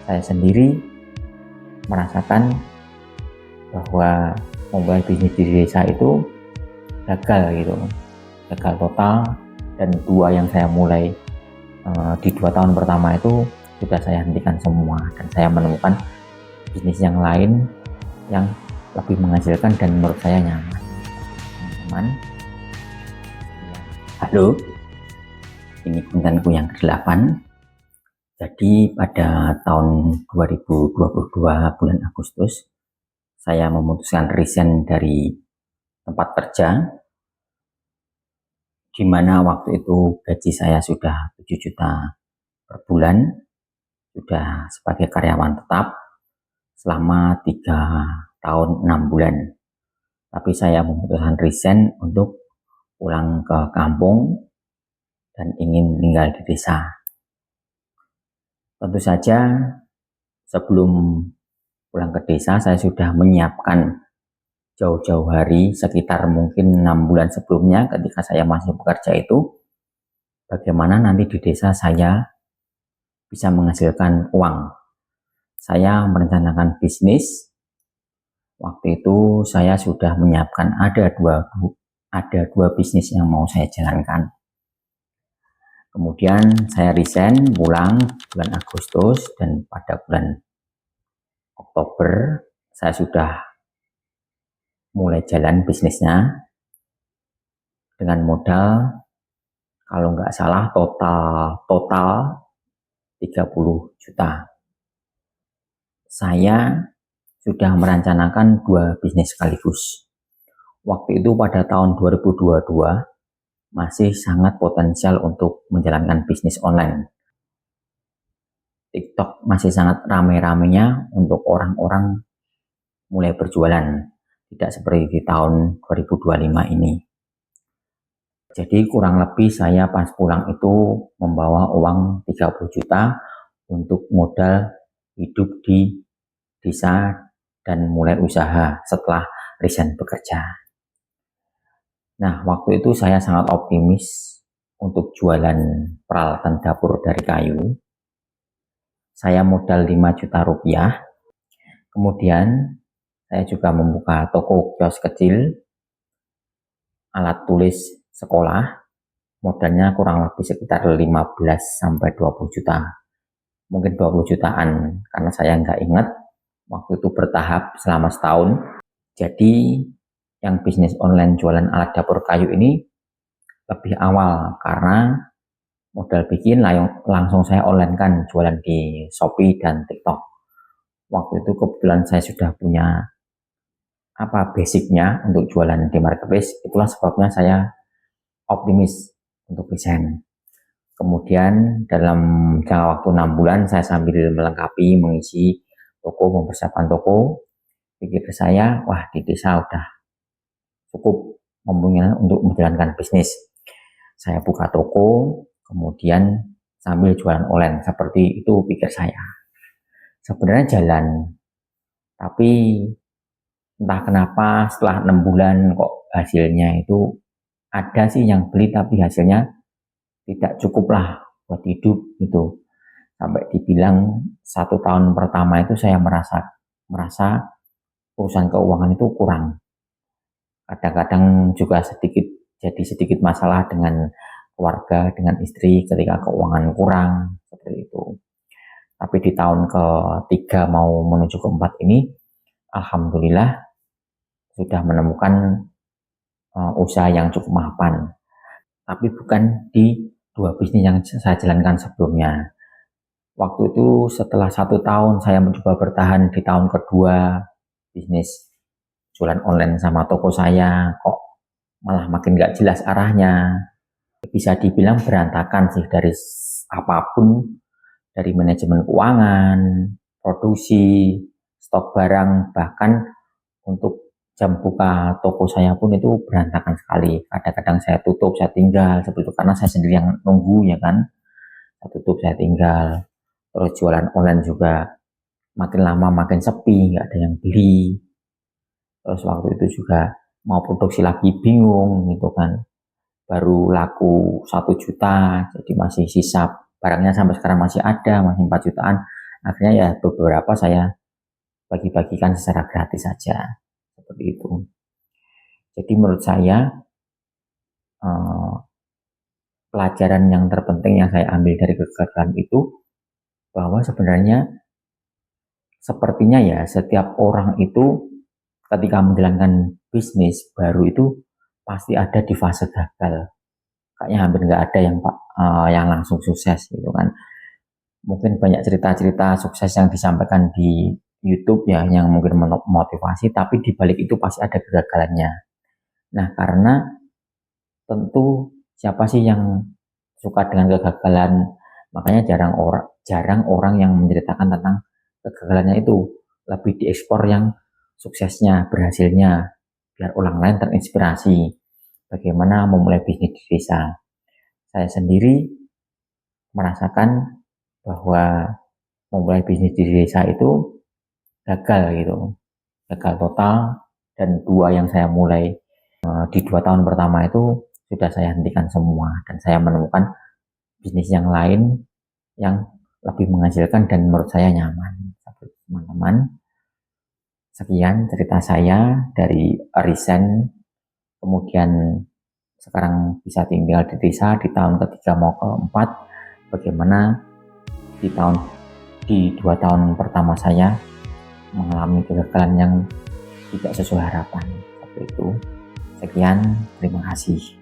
saya sendiri merasakan bahwa memulai bisnis di desa itu gagal gitu, gagal total. Dan dua yang saya mulai di 2 tahun pertama itu sudah saya hentikan semua, dan saya menemukan bisnis yang lain yang lebih menghasilkan dan menurut saya nyaman. Teman-teman, halo, ini kontenku yang ke-8. Jadi pada tahun 2022 bulan Agustus saya memutuskan resign dari tempat kerja, di mana waktu itu gaji saya sudah 7 juta per bulan, sudah sebagai karyawan tetap selama 3 tahun 6 bulan. Tapi saya memutuskan resign untuk pulang ke kampung dan ingin tinggal di desa. Tentu saja sebelum pulang ke desa saya sudah menyiapkan jauh-jauh hari, sekitar mungkin 6 bulan sebelumnya ketika saya masih bekerja itu, bagaimana nanti di desa saya bisa menghasilkan uang. Saya merencanakan bisnis. Waktu itu saya sudah menyiapkan ada dua bisnis yang mau saya jalankan. Kemudian saya resign, pulang bulan Agustus, dan pada bulan Oktober saya sudah mulai jalan bisnisnya dengan modal, kalau nggak salah total 30 juta. Saya sudah merencanakan 2 bisnis sekaligus. Waktu itu pada tahun 2022 masih sangat potensial untuk menjalankan bisnis online. TikTok masih sangat ramai-ramainya untuk orang-orang mulai berjualan, tidak seperti di tahun 2025 ini. Jadi kurang lebih saya pas pulang itu membawa uang 30 juta untuk modal hidup di desa dan mulai usaha setelah resign bekerja. Nah, waktu itu saya sangat optimis untuk jualan peralatan dapur dari kayu. Saya modal 5 juta rupiah. Kemudian saya juga membuka toko kios kecil, alat tulis sekolah. Modalnya kurang lebih sekitar 15-20 juta. Mungkin 20 jutaan, karena saya nggak ingat. Waktu itu bertahap selama setahun. Jadi yang bisnis online jualan alat dapur kayu ini lebih awal, karena modal bikin langsung saya online kan, jualan di Shopee dan TikTok. Waktu itu kebetulan saya sudah punya basicnya untuk jualan di marketplace. Itulah sebabnya saya optimis untuk resign. Kemudian dalam jangka waktu 6 bulan saya sambil melengkapi, mengisi toko, mempersiapkan toko. Pikir saya, wah di desa udah cukup memungkinkan untuk menjalankan bisnis. Saya buka toko, kemudian sambil jualan online, seperti itu pikir saya. Sebenarnya jalan, tapi entah kenapa setelah 6 bulan kok hasilnya itu ada sih yang beli, tapi hasilnya tidak cukup lah buat hidup gitu. Sampai dibilang 1 tahun pertama itu saya merasa urusan keuangan itu kurang. Kadang-kadang juga jadi sedikit masalah dengan keluarga, dengan istri ketika keuangan kurang, seperti itu. Tapi di tahun ke-3 mau menuju ke-4 ini, alhamdulillah sudah menemukan usaha yang cukup mapan. Tapi bukan di 2 bisnis yang saya jalankan sebelumnya. Waktu itu setelah 1 tahun saya mencoba bertahan, di tahun kedua bisnis jualan online sama toko saya kok malah makin gak jelas arahnya. Bisa dibilang berantakan sih, dari apapun, dari manajemen keuangan, produksi, stok barang, bahkan untuk jam buka toko saya pun itu berantakan sekali. Kadang-kadang saya tutup, saya tinggal seperti itu, karena saya sendiri yang nunggu ya kan. Saya tutup, saya tinggal. Terus jualan online juga makin lama makin sepi, nggak ada yang beli. Terus waktu itu juga mau produksi lagi bingung gitu kan. Baru laku 1 juta, jadi masih sisa barangnya sampai sekarang masih ada, masih 4 jutaan. Akhirnya ya beberapa saya bagi-bagikan secara gratis saja, seperti itu. Jadi menurut saya pelajaran yang terpenting yang saya ambil dari kegagalan itu, bahwa sebenarnya sepertinya ya setiap orang itu ketika menjalankan bisnis baru itu pasti ada di fase gagal. Kayaknya hampir nggak ada yang langsung sukses gitu kan. Mungkin banyak cerita-cerita sukses yang disampaikan di YouTube ya, yang mungkin memotivasi, tapi di balik itu pasti ada kegagalannya. Nah, karena tentu siapa sih yang suka dengan kegagalan? Makanya jarang orang yang menceritakan tentang kegagalannya itu, lebih diekspor yang suksesnya, berhasilnya, biar orang lain terinspirasi bagaimana memulai bisnis di desa. Saya sendiri merasakan bahwa memulai bisnis di desa itu gagal gitu, gagal total. Dan dua yang saya mulai di 2 tahun pertama itu sudah saya hentikan semua, dan saya menemukan bisnis yang lain yang lebih menghasilkan dan menurut saya nyaman. Teman-teman, sekian cerita saya dari resign, kemudian sekarang bisa tinggal di desa di tahun ketiga mau keempat. Bagaimana di 2 tahun pertama saya mengalami kegagalan yang tidak sesuai harapan, seperti itu. Sekian, terima kasih.